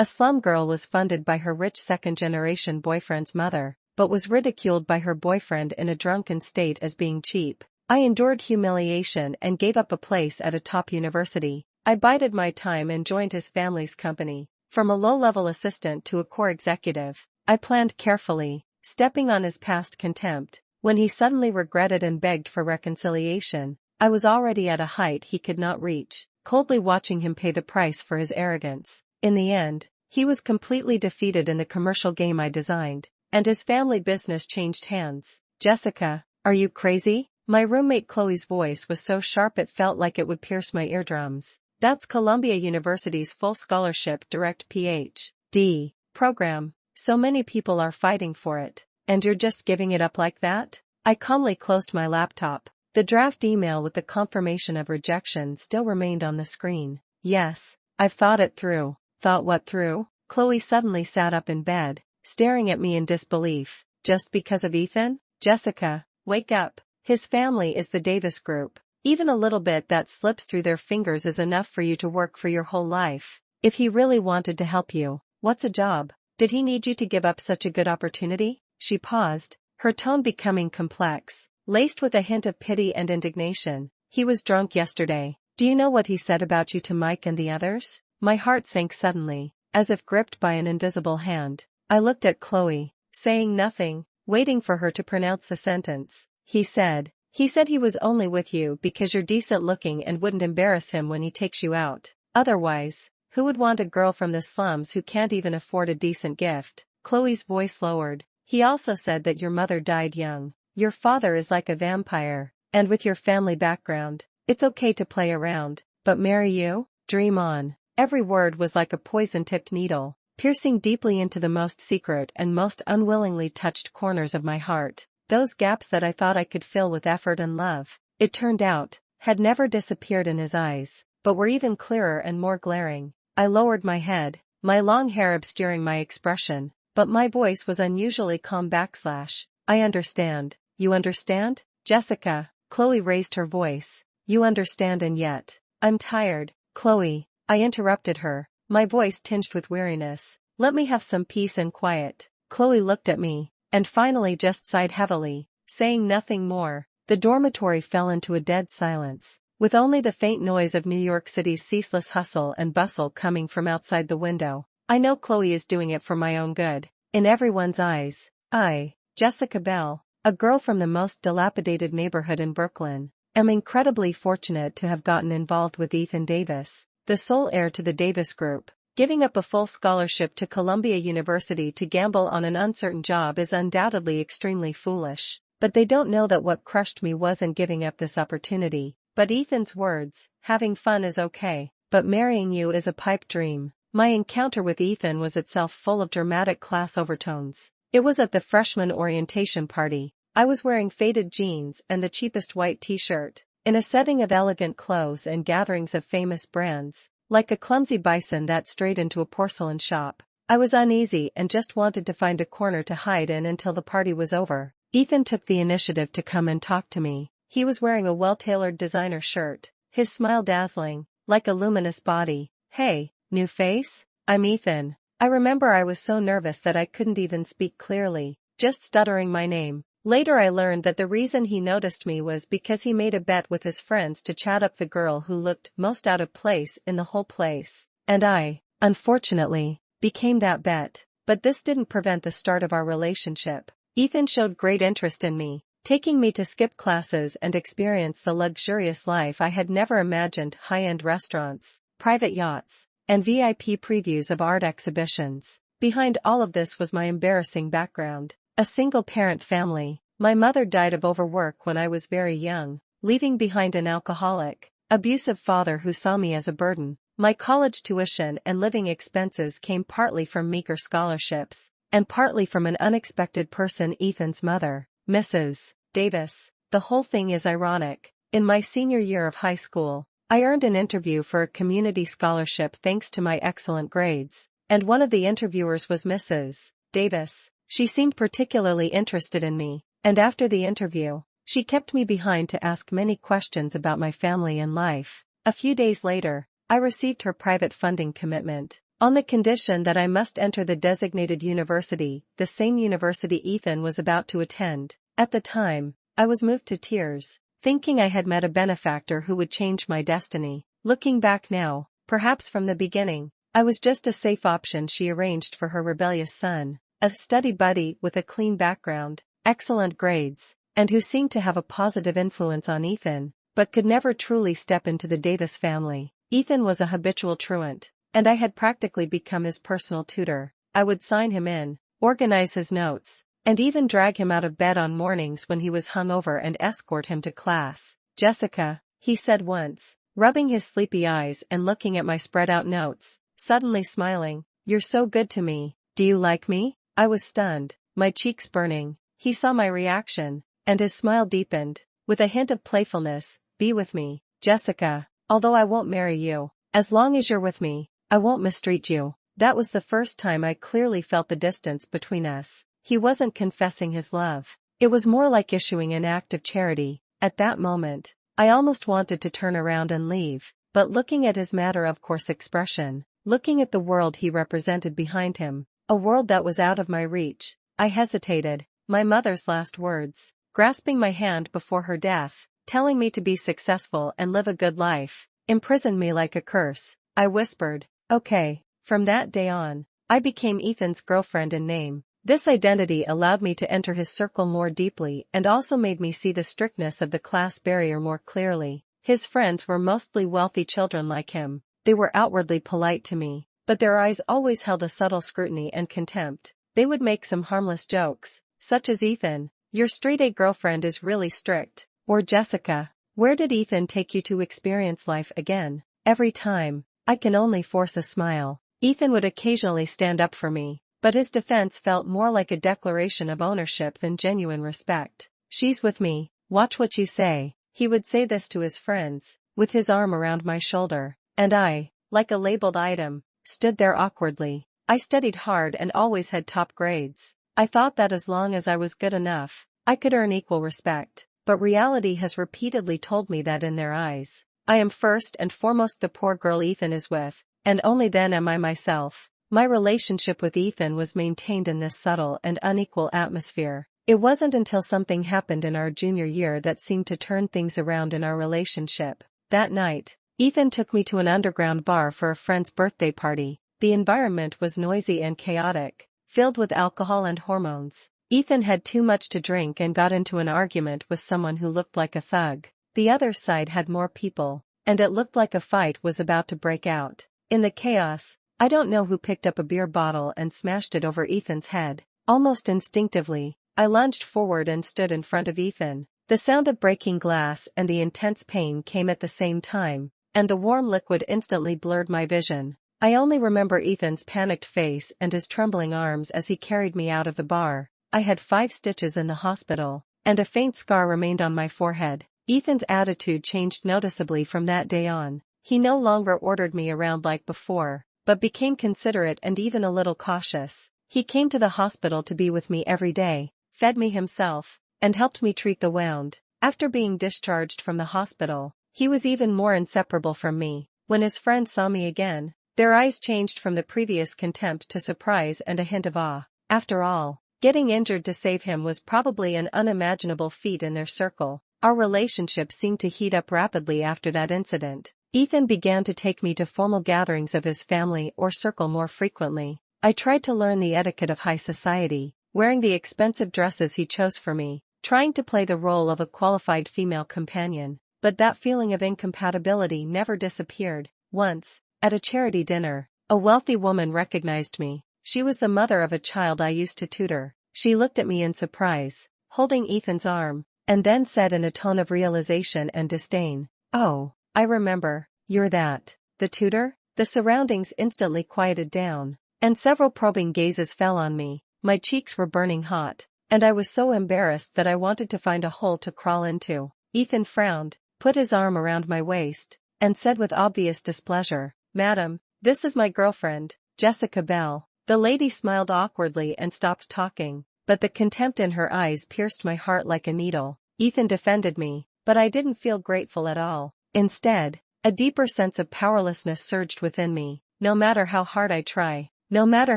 A slum girl was funded by her rich second-generation boyfriend's mother, but was ridiculed by her boyfriend in a drunken state as being cheap. I endured humiliation and gave up a place at a top university. I bided my time and joined his family's company. From a low-level assistant to a core executive, I planned carefully, stepping on his past contempt. When he suddenly regretted and begged for reconciliation, I was already at a height he could not reach, coldly watching him pay the price for his arrogance. In the end, he was completely defeated in the commercial game I designed, and his family business changed hands. Jessica, are you crazy? My roommate Chloe's voice was so sharp it felt like it would pierce my eardrums. That's Columbia University's full scholarship direct Ph.D. program. So many people are fighting for it, and you're just giving it up like that? I calmly closed my laptop. The draft email with the confirmation of rejection still remained on the screen. Yes, I've thought it through. Thought what through? Chloe suddenly sat up in bed, staring at me in disbelief. Just because of Ethan? Jessica, wake up. His family is the Davis Group. Even a little bit that slips through their fingers is enough for you to work for your whole life. If he really wanted to help you, what's a job? Did he need you to give up such a good opportunity? She paused, her tone becoming complex, laced with a hint of pity and indignation. He was drunk yesterday. Do you know what he said about you to Mike and the others? My heart sank suddenly, as if gripped by an invisible hand. I looked at Chloe, saying nothing, waiting for her to pronounce the sentence. He said he was only with you because you're decent looking and wouldn't embarrass him when he takes you out. Otherwise, who would want a girl from the slums who can't even afford a decent gift? Chloe's voice lowered. He also said that your mother died young. Your father is like a vampire, and with your family background, it's okay to play around, but marry you? Dream on. Every word was like a poison-tipped needle, piercing deeply into the most secret and most unwillingly touched corners of my heart. Those gaps that I thought I could fill with effort and love, it turned out, had never disappeared in his eyes, but were even clearer and more glaring. I lowered my head, my long hair obscuring my expression, but my voice was unusually calm. I understand. You understand? Jessica, Chloe raised her voice. You understand, and yet, I'm tired. Chloe, I interrupted her, my voice tinged with weariness. Let me have some peace and quiet. Chloe looked at me, and finally just sighed heavily, saying nothing more. The dormitory fell into a dead silence, with only the faint noise of New York City's ceaseless hustle and bustle coming from outside the window. I know Chloe is doing it for my own good. In everyone's eyes, I, Jessica Bell, a girl from the most dilapidated neighborhood in Brooklyn, am incredibly fortunate to have gotten involved with Ethan Davis, the sole heir to the Davis Group. Giving up a full scholarship to Columbia University to gamble on an uncertain job is undoubtedly extremely foolish, but they don't know that what crushed me wasn't giving up this opportunity, but Ethan's words. Having fun is okay, but marrying you is a pipe dream. My encounter with Ethan was itself full of dramatic class overtones. It was at the freshman orientation party. I was wearing faded jeans and the cheapest white t-shirt, in a setting of elegant clothes and gatherings of famous brands. Like a clumsy bison that strayed into a porcelain shop. I was uneasy and just wanted to find a corner to hide in until the party was over. Ethan took the initiative to come and talk to me. He was wearing a well-tailored designer shirt, his smile dazzling, like a luminous body. Hey, new face? I'm Ethan. I remember I was so nervous that I couldn't even speak clearly, just stuttering my name. Later I learned that the reason he noticed me was because he made a bet with his friends to chat up the girl who looked most out of place in the whole place. And I, unfortunately, became that bet. But this didn't prevent the start of our relationship. Ethan showed great interest in me, taking me to skip classes and experience the luxurious life I had never imagined: high-end restaurants, private yachts, and VIP previews of art exhibitions. Behind all of this was my embarrassing background. A single-parent family. My mother died of overwork when I was very young, leaving behind an alcoholic, abusive father who saw me as a burden. My college tuition and living expenses came partly from meager scholarships, and partly from an unexpected person: Ethan's mother, Mrs. Davis. The whole thing is ironic. In my senior year of high school, I earned an interview for a community scholarship thanks to my excellent grades, and one of the interviewers was Mrs. Davis. She seemed particularly interested in me, and after the interview, she kept me behind to ask many questions about my family and life. A few days later, I received her private funding commitment. on the condition that I must enter the designated university, the same university Ethan was about to attend. At the time, I was moved to tears, thinking I had met a benefactor who would change my destiny. Looking back now, perhaps from the beginning, I was just a safe option she arranged for her rebellious son, a study buddy with a clean background, excellent grades, and who seemed to have a positive influence on Ethan, but could never truly step into the Davis family. Ethan was a habitual truant, and I had practically become his personal tutor. I would sign him in, organize his notes, and even drag him out of bed on mornings when he was hungover and escort him to class. "Jessica," he said once, rubbing his sleepy eyes and looking at my spread-out notes, suddenly smiling, "you're so good to me. Do you like me?" I was stunned, my cheeks burning. He saw my reaction, and his smile deepened, with a hint of playfulness. "Be with me, Jessica. Although I won't marry you, as long as you're with me, I won't mistreat you." That was the first time I clearly felt the distance between us. He wasn't confessing his love. It was more like issuing an act of charity. At that moment, I almost wanted to turn around and leave, but looking at his matter-of-course expression, looking at the world he represented behind him, a world that was out of my reach, I hesitated. My mother's last words, grasping my hand before her death, telling me to be successful and live a good life, imprisoned me like a curse. I whispered, "Okay." From that day on, I became Ethan's girlfriend in name. This identity allowed me to enter his circle more deeply and also made me see the strictness of the class barrier more clearly. His friends were mostly wealthy children like him. They were outwardly polite to me, but their eyes always held a subtle scrutiny and contempt. They would make some harmless jokes, such as, "Ethan, your straight-A girlfriend is really strict," or, "Jessica, where did Ethan take you to experience life again?" Every time, I can only force a smile. Ethan would occasionally stand up for me, but his defense felt more like a declaration of ownership than genuine respect. "She's with me, watch what you say." He would say this to his friends, with his arm around my shoulder, and I, like a labeled item, stood there awkwardly. I studied hard and always had top grades. I thought that as long as I was good enough, I could earn equal respect, but reality has repeatedly told me that in their eyes, I am first and foremost the poor girl Ethan is with, and only then am I myself. My relationship with Ethan was maintained in this subtle and unequal atmosphere. It wasn't until something happened in our junior year that seemed to turn things around in our relationship. That night, Ethan took me to an underground bar for a friend's birthday party. The environment was noisy and chaotic, filled with alcohol and hormones. Ethan had too much to drink and got into an argument with someone who looked like a thug. The other side had more people, and it looked like a fight was about to break out. In the chaos, I don't know who picked up a beer bottle and smashed it over Ethan's head. Almost instinctively, I lunged forward and stood in front of Ethan. The sound of breaking glass and the intense pain came at the same time, and the warm liquid instantly blurred my vision. I only remember Ethan's panicked face and his trembling arms as he carried me out of the bar. I had 5 stitches in the hospital, and a faint scar remained on my forehead. Ethan's attitude changed noticeably from that day on. He no longer ordered me around like before, but became considerate and even a little cautious. He came to the hospital to be with me every day, fed me himself, and helped me treat the wound. After being discharged from the hospital, he was even more inseparable from me. When his friends saw me again, their eyes changed from the previous contempt to surprise and a hint of awe. After all, getting injured to save him was probably an unimaginable feat in their circle. Our relationship seemed to heat up rapidly after that incident. Ethan began to take me to formal gatherings of his family or circle more frequently. I tried to learn the etiquette of high society, wearing the expensive dresses he chose for me, trying to play the role of a qualified female companion, but that feeling of incompatibility never disappeared. Once, at a charity dinner, a wealthy woman recognized me. She was the mother of a child I used to tutor. She looked at me in surprise, holding Ethan's arm, and then said in a tone of realization and disdain, "Oh, I remember, you're that, the tutor?" The surroundings instantly quieted down, and several probing gazes fell on me. My cheeks were burning hot, and I was so embarrassed that I wanted to find a hole to crawl into. Ethan frowned, put his arm around my waist, and said with obvious displeasure, "Madam, this is my girlfriend, Jessica Bell." The lady smiled awkwardly and stopped talking, but the contempt in her eyes pierced my heart like a needle. Ethan defended me, but I didn't feel grateful at all. Instead, a deeper sense of powerlessness surged within me. no matter how hard I try, no matter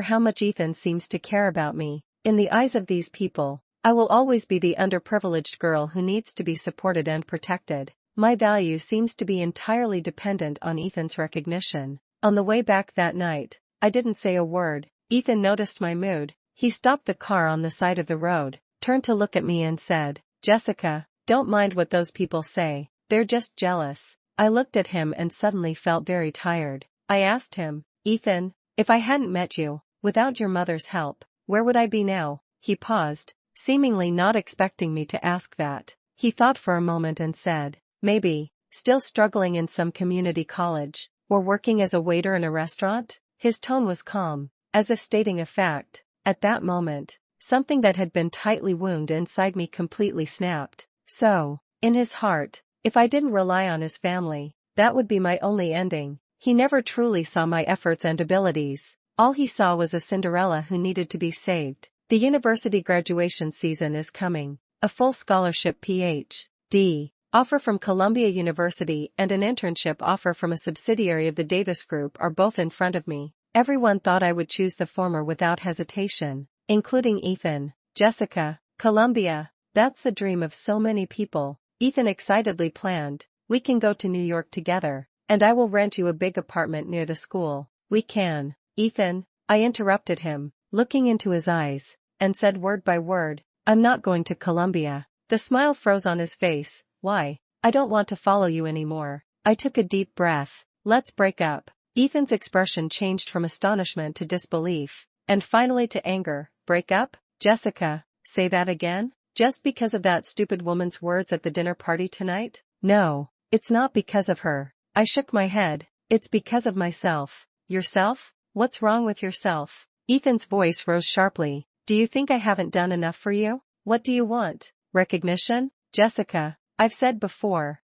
how much Ethan seems to care about me. In the eyes of these people, I will always be the underprivileged girl who needs to be supported and protected. My value seems to be entirely dependent on Ethan's recognition. On the way back that night, I didn't say a word. Ethan noticed my mood. He stopped the car on the side of the road, turned to look at me and said, "Jessica, don't mind what those people say, they're just jealous." I looked at him and suddenly felt very tired. I asked him, "Ethan, if I hadn't met you, without your mother's help, where would I be now?" He paused, seemingly not expecting me to ask that. He thought for a moment and said, "Maybe, still struggling in some community college, or working as a waiter in a restaurant." His tone was calm, as if stating a fact. At that moment, something that had been tightly wounded inside me completely snapped. So, in his heart, if I didn't rely on his family, that would be my only ending. He never truly saw my efforts and abilities. All he saw was a Cinderella who needed to be saved. The university graduation season is coming. A full scholarship Ph.D. offer from Columbia University and an internship offer from a subsidiary of the Davis Group are both in front of me. Everyone thought I would choose the former without hesitation, including Ethan. "Jessica, Columbia, that's the dream of so many people," Ethan excitedly planned. "We can go to New York together, and I will rent you a big apartment near the school." "We can, Ethan," I interrupted him, looking into his eyes, and said word by word, "I'm not going to Columbia." The smile froze on his face. "Why?" "I don't want to follow you anymore." I took a deep breath. "Let's break up." Ethan's expression changed from astonishment to disbelief, and finally to anger. "Break up? Jessica, say that again? Just because of that stupid woman's words at the dinner party tonight?" "No, it's not because of her." I shook my head. "It's because of myself." "Yourself? What's wrong with yourself?" Ethan's voice rose sharply. "Do you think I haven't done enough for you? What do you want? Recognition? Jessica, I've said before,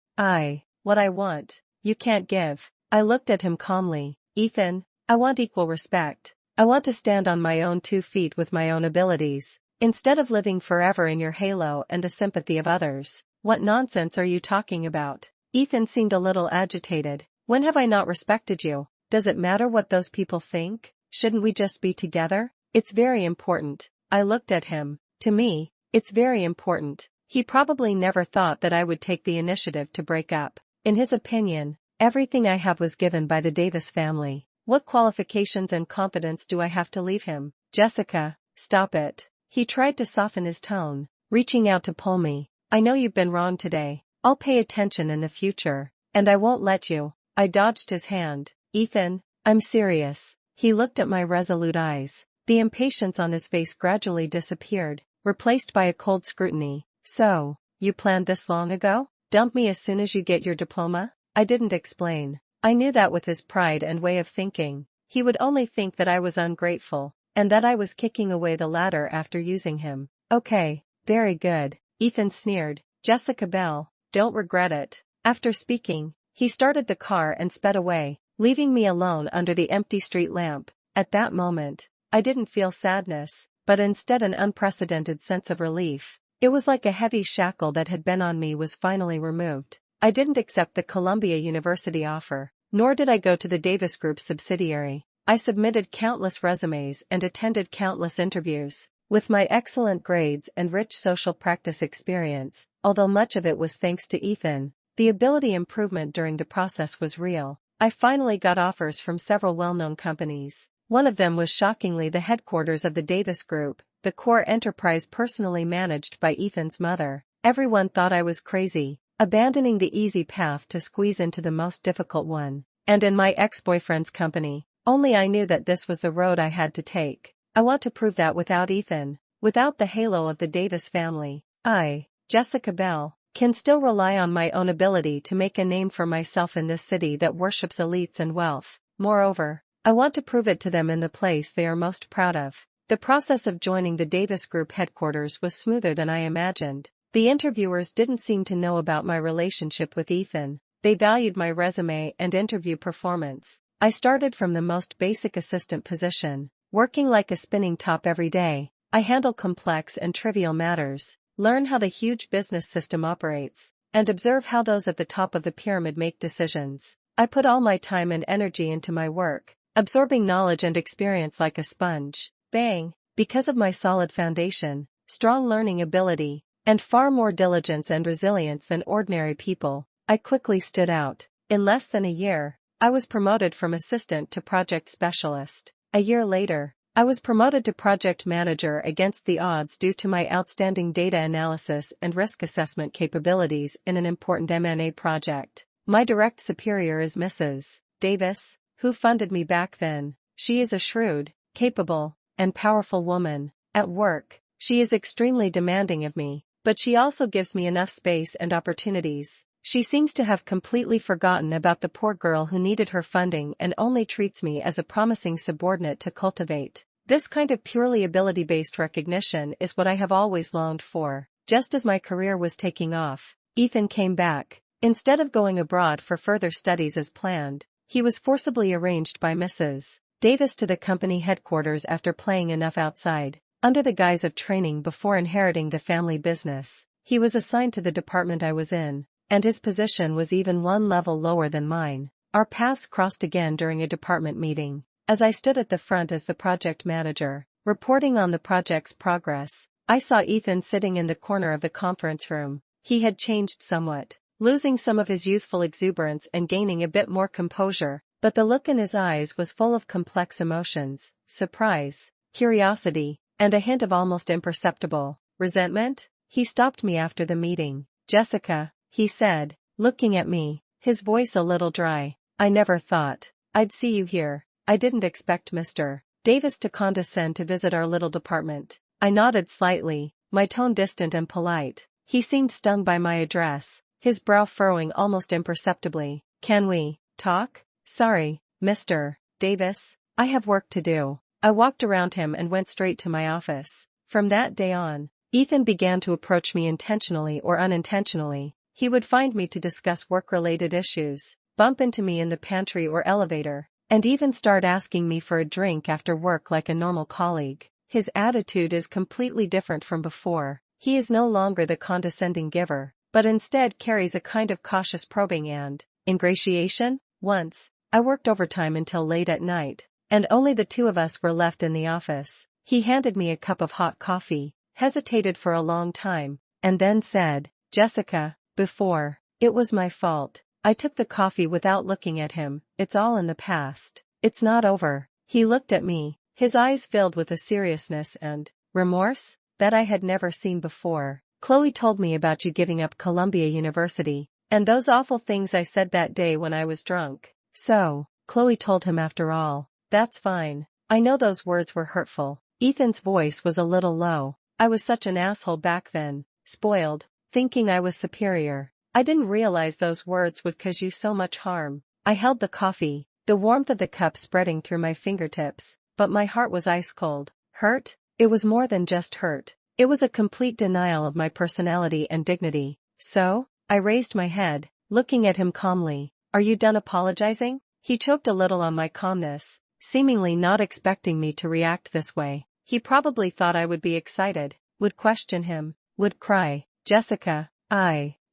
what I want, you can't give." I looked at him calmly. "Ethan, I want equal respect. I want to stand on my own 2 feet with my own abilities, instead of living forever in your halo and the sympathy of others." "What nonsense are you talking about?" Ethan seemed a little agitated. "When have I not respected you? Does it matter what those people think? Shouldn't we just be together?" "It's very important." I looked at him. "To me, it's very important." He probably never thought that I would take the initiative to break up. In his opinion, everything I have was given by the Davis family. What qualifications and confidence do I have to leave him? "Jessica, stop it." He tried to soften his tone, reaching out to pull me. "I know you've been wrong today. I'll pay attention in the future, and I won't let you." I dodged his hand. "Ethan, I'm serious." He looked at my resolute eyes. The impatience on his face gradually disappeared, replaced by a cold scrutiny. "So, you planned this long ago? Dump me as soon as you get your diploma?" I didn't explain. I knew that with his pride and way of thinking, he would only think that I was ungrateful, and that I was kicking away the ladder after using him. "Okay, very good," Ethan sneered. "Jessica Bell, don't regret it." After speaking, he started the car and sped away, leaving me alone under the empty street lamp. At that moment, I didn't feel sadness, but instead an unprecedented sense of relief. It was like a heavy shackle that had been on me was finally removed. I didn't accept the Columbia University offer, nor did I go to the Davis Group's subsidiary. I submitted countless resumes and attended countless interviews. With my excellent grades and rich social practice experience, although much of it was thanks to Ethan, the ability improvement during the process was real. I finally got offers from several well-known companies. One of them was shockingly the headquarters of the Davis Group, the core enterprise personally managed by Ethan's mother. Everyone thought I was crazy, abandoning the easy path to squeeze into the most difficult one. And in my ex-boyfriend's company, only I knew that this was the road I had to take. I want to prove that without Ethan, without the halo of the Davis family, I, Jessica Bell, can still rely on my own ability to make a name for myself in this city that worships elites and wealth. Moreover, I want to prove it to them in the place they are most proud of. The process of joining the Davis Group headquarters was smoother than I imagined. The interviewers didn't seem to know about my relationship with Ethan. They valued my resume and interview performance. I started from the most basic assistant position, working like a spinning top every day. I handle complex and trivial matters, learn how the huge business system operates, and observe how those at the top of the pyramid make decisions. I put all my time and energy into my work, absorbing knowledge and experience like a sponge. Bang! Because of my solid foundation, strong learning ability, and far more diligence and resilience than ordinary people, I quickly stood out. In less than a year, I was promoted from assistant to project specialist. A year later, I was promoted to project manager against the odds due to my outstanding data analysis and risk assessment capabilities in an important M&A project. My direct superior is Mrs. Davis, who funded me back then. She is a shrewd, capable, and powerful woman. At work, she is extremely demanding of me, but she also gives me enough space and opportunities. She seems to have completely forgotten about the poor girl who needed her funding and only treats me as a promising subordinate to cultivate. This kind of purely ability-based recognition is what I have always longed for. Just as my career was taking off, Ethan came back. Instead of going abroad for further studies as planned, he was forcibly arranged by Mrs. Davis to the company headquarters after playing enough outside, under the guise of training before inheriting the family business. He was assigned to the department I was in, and his position was even one level lower than mine. Our paths crossed again during a department meeting. As I stood at the front as the project manager, reporting on the project's progress, I saw Ethan sitting in the corner of the conference room. He had changed somewhat, losing some of his youthful exuberance and gaining a bit more composure, but the look in his eyes was full of complex emotions, surprise, curiosity, and a hint of almost imperceptible resentment. He stopped me after the meeting. "Jessica," he said, looking at me, his voice a little dry, "I never thought I'd see you here. I didn't expect Mr. Davis to condescend to visit our little department." I nodded slightly, my tone distant and polite. He seemed stung by my address, his brow furrowing almost imperceptibly. "Can we talk?" "Sorry, Mr. Davis, I have work to do." I walked around him and went straight to my office. From that day on, Ethan began to approach me intentionally or unintentionally. He would find me to discuss work-related issues, bump into me in the pantry or elevator, and even start asking me for a drink after work like a normal colleague. His attitude is completely different from before. He is no longer the condescending giver, but instead carries a kind of cautious probing and ingratiation. Once, I worked overtime until late at night, and only the two of us were left in the office. He handed me a cup of hot coffee, hesitated for a long time, and then said, "Jessica, before, it was my fault. I took the coffee without looking at him. It's all in the past. It's not over." He looked at me, his eyes filled with a seriousness and remorse that I had never seen before. "Chloe told me about you giving up Columbia University, and those awful things I said that day when I was drunk." So, Chloe told him after all. "That's fine. I know those words were hurtful." Ethan's voice was a little low. "I was such an asshole back then, spoiled, thinking I was superior. I didn't realize those words would cause you so much harm." I held the coffee, the warmth of the cup spreading through my fingertips, but my heart was ice cold. Hurt? It was more than just hurt. It was a complete denial of my personality and dignity. "So?" I raised my head, looking at him calmly. "Are you done apologizing?" He choked a little on my calmness, seemingly not expecting me to react this way. He probably thought I would be excited, would question him, would cry. "Jessica,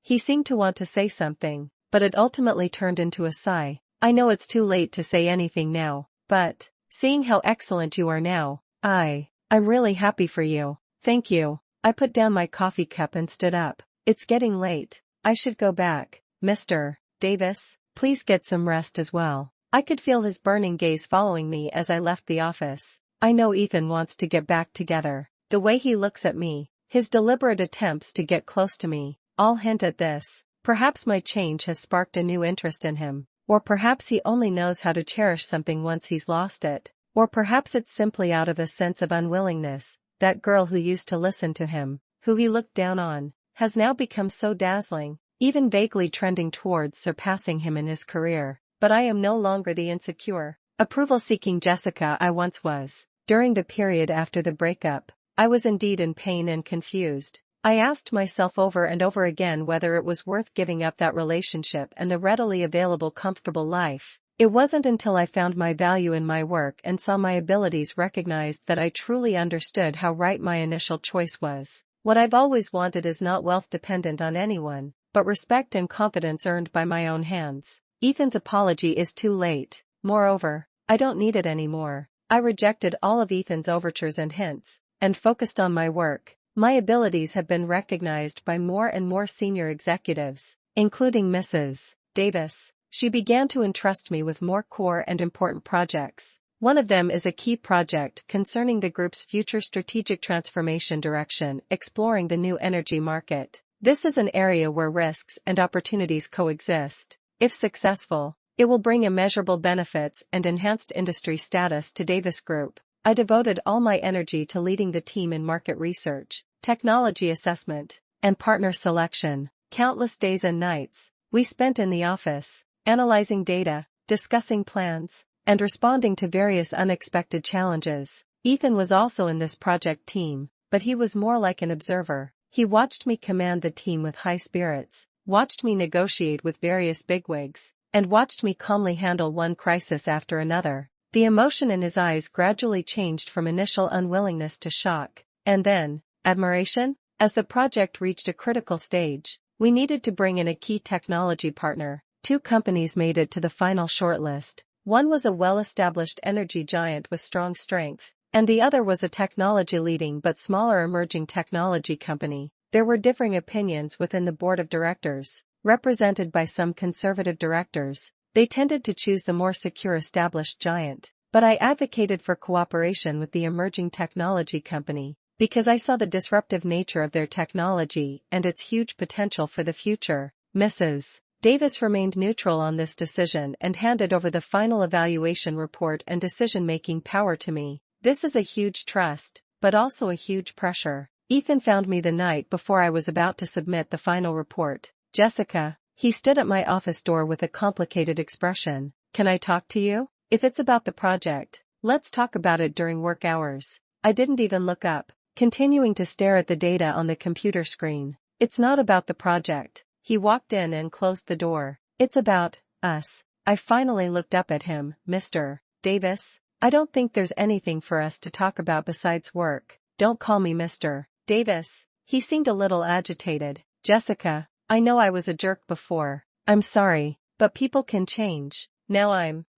He seemed to want to say something, but it ultimately turned into a sigh. "I know it's too late to say anything now, but, seeing how excellent you are now, I'm really happy for you." "Thank you." I put down my coffee cup and stood up. "It's getting late. I should go back. Mr. Davis, please get some rest as well." I could feel his burning gaze following me as I left the office. I know Ethan wants to get back together. The way he looks at me, his deliberate attempts to get close to me, all hint at this. Perhaps my change has sparked a new interest in him, or perhaps he only knows how to cherish something once he's lost it, or perhaps it's simply out of a sense of unwillingness. That girl who used to listen to him, who he looked down on, has now become so dazzling, even vaguely trending towards surpassing him in his career. But I am no longer the insecure, approval-seeking Jessica I once was. During the period after the breakup, I was indeed in pain and confused. I asked myself over and over again whether it was worth giving up that relationship and the readily available comfortable life. It wasn't until I found my value in my work and saw my abilities recognized that I truly understood how right my initial choice was. What I've always wanted is not wealth dependent on anyone, but respect and confidence earned by my own hands. Ethan's apology is too late. Moreover, I don't need it anymore. I rejected all of Ethan's overtures and hints, and focused on my work. My abilities have been recognized by more and more senior executives, including Mrs. Davis. She began to entrust me with more core and important projects. One of them is a key project concerning the group's future strategic transformation direction, exploring the new energy market. This is an area where risks and opportunities coexist. If successful, it will bring immeasurable benefits and enhanced industry status to Davis Group. I devoted all my energy to leading the team in market research, technology assessment, and partner selection. Countless days and nights we spent in the office, analyzing data, discussing plans, and responding to various unexpected challenges. Ethan was also in this project team, but he was more like an observer. He watched me command the team with high spirits, watched me negotiate with various bigwigs, and watched me calmly handle one crisis after another. The emotion in his eyes gradually changed from initial unwillingness to shock, and then, admiration. As the project reached a critical stage, we needed to bring in a key technology partner. 2 companies made it to the final shortlist. One was a well-established energy giant with strong strength, and the other was a technology-leading but smaller emerging technology company. There were differing opinions within the board of directors, represented by some conservative directors. They tended to choose the more secure established giant, but I advocated for cooperation with the emerging technology company, because I saw the disruptive nature of their technology and its huge potential for the future. Mrs. Davis remained neutral on this decision and handed over the final evaluation report and decision-making power to me. This is a huge trust, but also a huge pressure. Ethan found me the night before I was about to submit the final report. Jessica, he stood at my office door with a complicated expression. Can I talk to you? If it's about the project, let's talk about it during work hours. I didn't even look up, continuing to stare at the data on the computer screen. It's not about the project. He walked in and closed the door. It's about us. I finally looked up at him. Mr. Davis, I don't think there's anything for us to talk about besides work. Don't call me Mr. Davis. He seemed a little agitated. Jessica, I know I was a jerk before. I'm sorry, but people can change. Now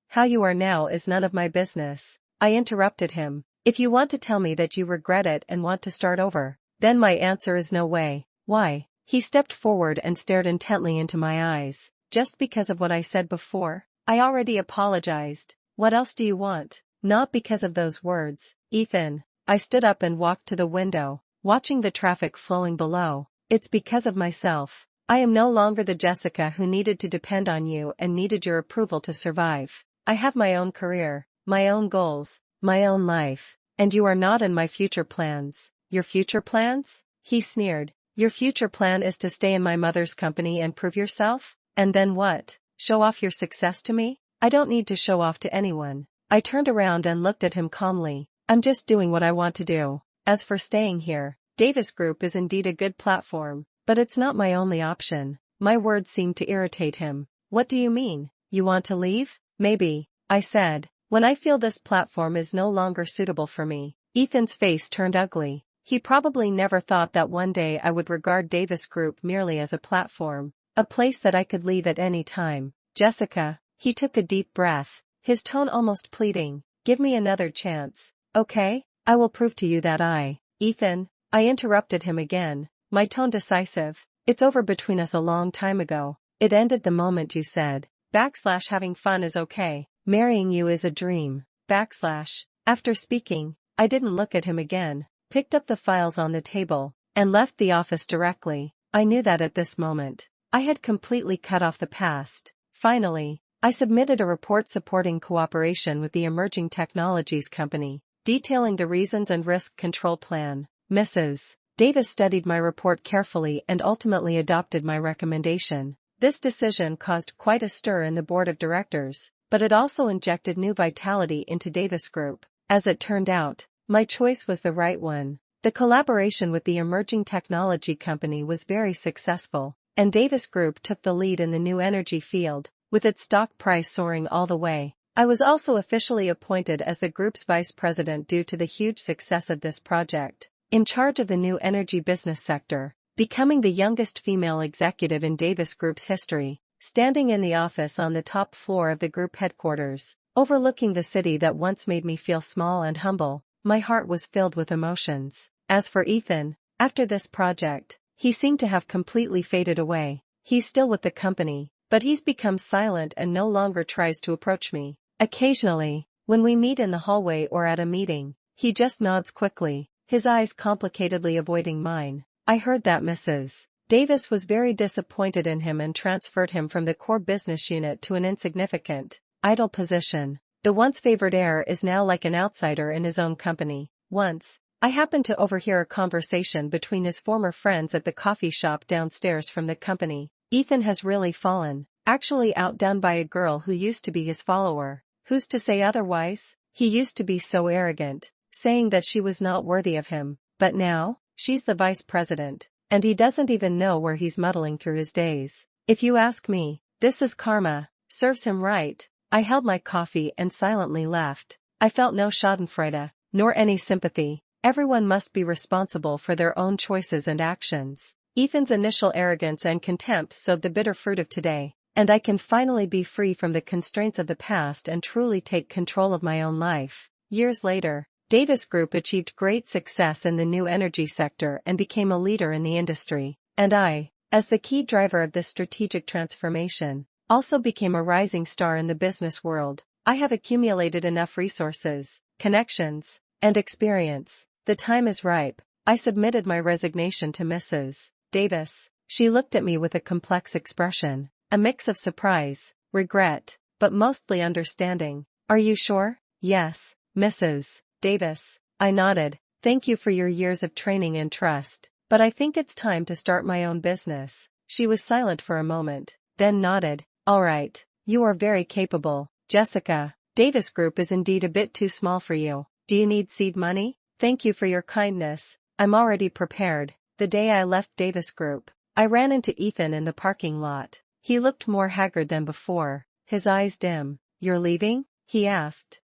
how you are now is none of my business. I interrupted him. If you want to tell me that you regret it and want to start over, then my answer is no way. Why? He stepped forward and stared intently into my eyes. Just because of what I said before? I already apologized. What else do you want? Not because of those words, Ethan. I stood up and walked to the window, watching the traffic flowing below. It's because of myself. I am no longer the Jessica who needed to depend on you and needed your approval to survive. I have my own career, my own goals, my own life, and you are not in my future plans. Your future plans? He sneered. Your future plan is to stay in my mother's company and prove yourself? And then what? Show off your success to me? I don't need to show off to anyone. I turned around and looked at him calmly. I'm just doing what I want to do. As for staying here, Davis Group is indeed a good platform, but it's not my only option. My words seemed to irritate him. What do you mean? You want to leave? Maybe, I said, when I feel this platform is no longer suitable for me. Ethan's face turned ugly. He probably never thought that one day I would regard Davis Group merely as a platform, a place that I could leave at any time. Jessica, he took a deep breath, his tone almost pleading, give me another chance, okay? I will prove to you that Ethan, I interrupted him again, my tone decisive. It's over between us a long time ago. It ended the moment you said, having fun is okay, marrying you is a dream, After speaking, I didn't look at him again, picked up the files on the table, and left the office directly. I knew that at this moment, I had completely cut off the past. Finally, I submitted a report supporting cooperation with the Emerging Technologies Company, detailing the reasons and risk control plan. Mrs. Davis studied my report carefully and ultimately adopted my recommendation. This decision caused quite a stir in the board of directors, but it also injected new vitality into Davis Group. As it turned out, my choice was the right one. The collaboration with the Emerging Technology Company was very successful, and Davis Group took the lead in the new energy field, with its stock price soaring all the way. I was also officially appointed as the group's vice president due to the huge success of this project, in charge of the new energy business sector, becoming the youngest female executive in Davis Group's history, standing in the office on the top floor of the group headquarters. Overlooking the city that once made me feel small and humble, my heart was filled with emotions. As for Ethan, after this project, he seemed to have completely faded away. He's still with the company, but he's become silent and no longer tries to approach me. Occasionally, when we meet in the hallway or at a meeting, he just nods quickly, his eyes complicatedly avoiding mine. I heard that Mrs. Davis was very disappointed in him and transferred him from the core business unit to an insignificant, idle position. The once favored heir is now like an outsider in his own company. Once, I happened to overhear a conversation between his former friends at the coffee shop downstairs from the company. Ethan has really fallen, actually outdone by a girl who used to be his follower. Who's to say otherwise? He used to be so arrogant, saying that she was not worthy of him, but now, she's the vice president, and he doesn't even know where he's muddling through his days. If you ask me, this is karma. Serves him right. I held my coffee and silently left. I felt no schadenfreude, nor any sympathy. Everyone must be responsible for their own choices and actions. Ethan's initial arrogance and contempt sowed the bitter fruit of today, and I can finally be free from the constraints of the past and truly take control of my own life. Years later, Davis Group achieved great success in the new energy sector and became a leader in the industry, and I, as the key driver of this strategic transformation, also became a rising star in the business world. I have accumulated enough resources, connections, and experience. The time is ripe. I submitted my resignation to Mrs. Davis. She looked at me with a complex expression, a mix of surprise, regret, but mostly understanding. Are you sure? Yes, Mrs. Davis. I nodded. Thank you for your years of training and trust, but I think it's time to start my own business. She was silent for a moment, then nodded. All right, you are very capable, Jessica. Davis Group is indeed a bit too small for you. Do you need seed money? Thank you for your kindness. I'm already prepared. The day I left Davis Group, I ran into Ethan in the parking lot. He looked more haggard than before, his eyes dim. You're leaving? He asked.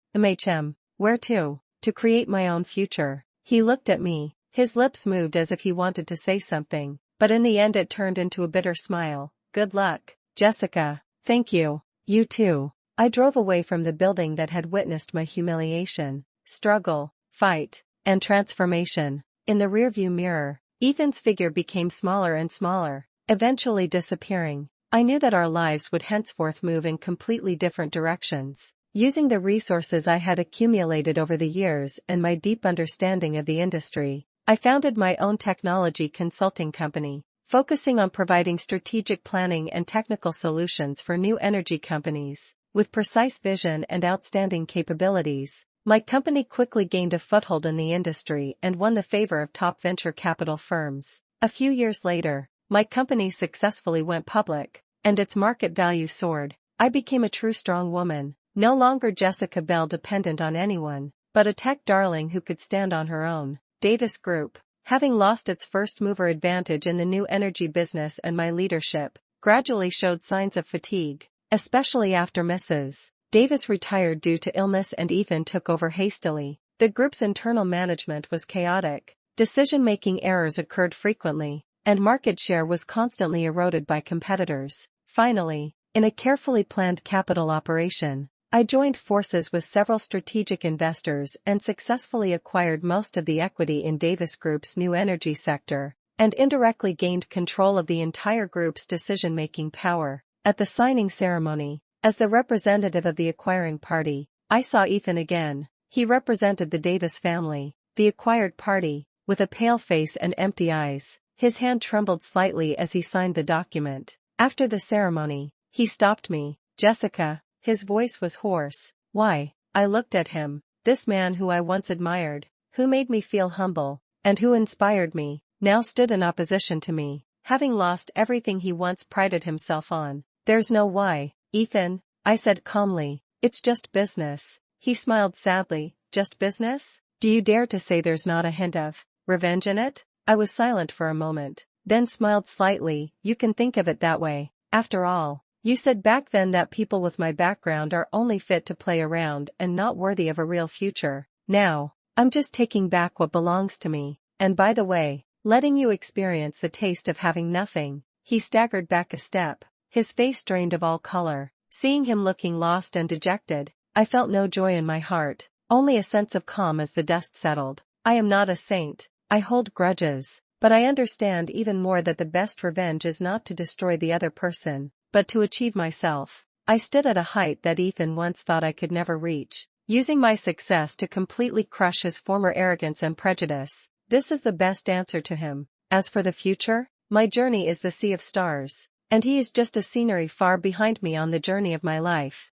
Where to? To create my own future. He looked at me, his lips moved as if he wanted to say something, but in the end it turned into a bitter smile. Good luck, Jessica. Thank you. You too. I drove away from the building that had witnessed my humiliation, struggle, fight, and transformation. In the rearview mirror, Ethan's figure became smaller and smaller, eventually disappearing. I knew that our lives would henceforth move in completely different directions. Using the resources I had accumulated over the years and my deep understanding of the industry, I founded my own technology consulting company, focusing on providing strategic planning and technical solutions for new energy companies. With precise vision and outstanding capabilities, my company quickly gained a foothold in the industry and won the favor of top venture capital firms. A few years later, my company successfully went public, and its market value soared. I became a true strong woman, no longer Jessica Bell dependent on anyone, but a tech darling who could stand on her own. Davis Group, having lost its first mover advantage in the new energy business and my leadership, gradually showed signs of fatigue, especially after Mrs. Davis retired due to illness and Ethan took over hastily. The group's internal management was chaotic, decision-making errors occurred frequently, and market share was constantly eroded by competitors. Finally, in a carefully planned capital operation, I joined forces with several strategic investors and successfully acquired most of the equity in Davis Group's new energy sector, and indirectly gained control of the entire group's decision-making power. At the signing ceremony, as the representative of the acquiring party, I saw Ethan again. He represented the Davis family, the acquired party, with a pale face and empty eyes. His hand trembled slightly as he signed the document. After the ceremony, he stopped me. Jessica. His voice was hoarse. Why? I looked at him. This man who I once admired, who made me feel humble, and who inspired me, now stood in opposition to me, having lost everything he once prided himself on. There's no why, Ethan, I said calmly. It's just business. He smiled sadly. Just business? Do you dare to say there's not a hint of revenge in it? I was silent for a moment, then smiled slightly. You can think of it that way. After all, you said back then that people with my background are only fit to play around and not worthy of a real future. Now, I'm just taking back what belongs to me, and by the way, letting you experience the taste of having nothing. He staggered back a step, his face drained of all color. Seeing him looking lost and dejected, I felt no joy in my heart, only a sense of calm as the dust settled. I am not a saint, I hold grudges, but I understand even more that the best revenge is not to destroy the other person, but to achieve myself. I stood at a height that Ethan once thought I could never reach, using my success to completely crush his former arrogance and prejudice. This is the best answer to him. As for the future, my journey is the sea of stars, and he is just a scenery far behind me on the journey of my life.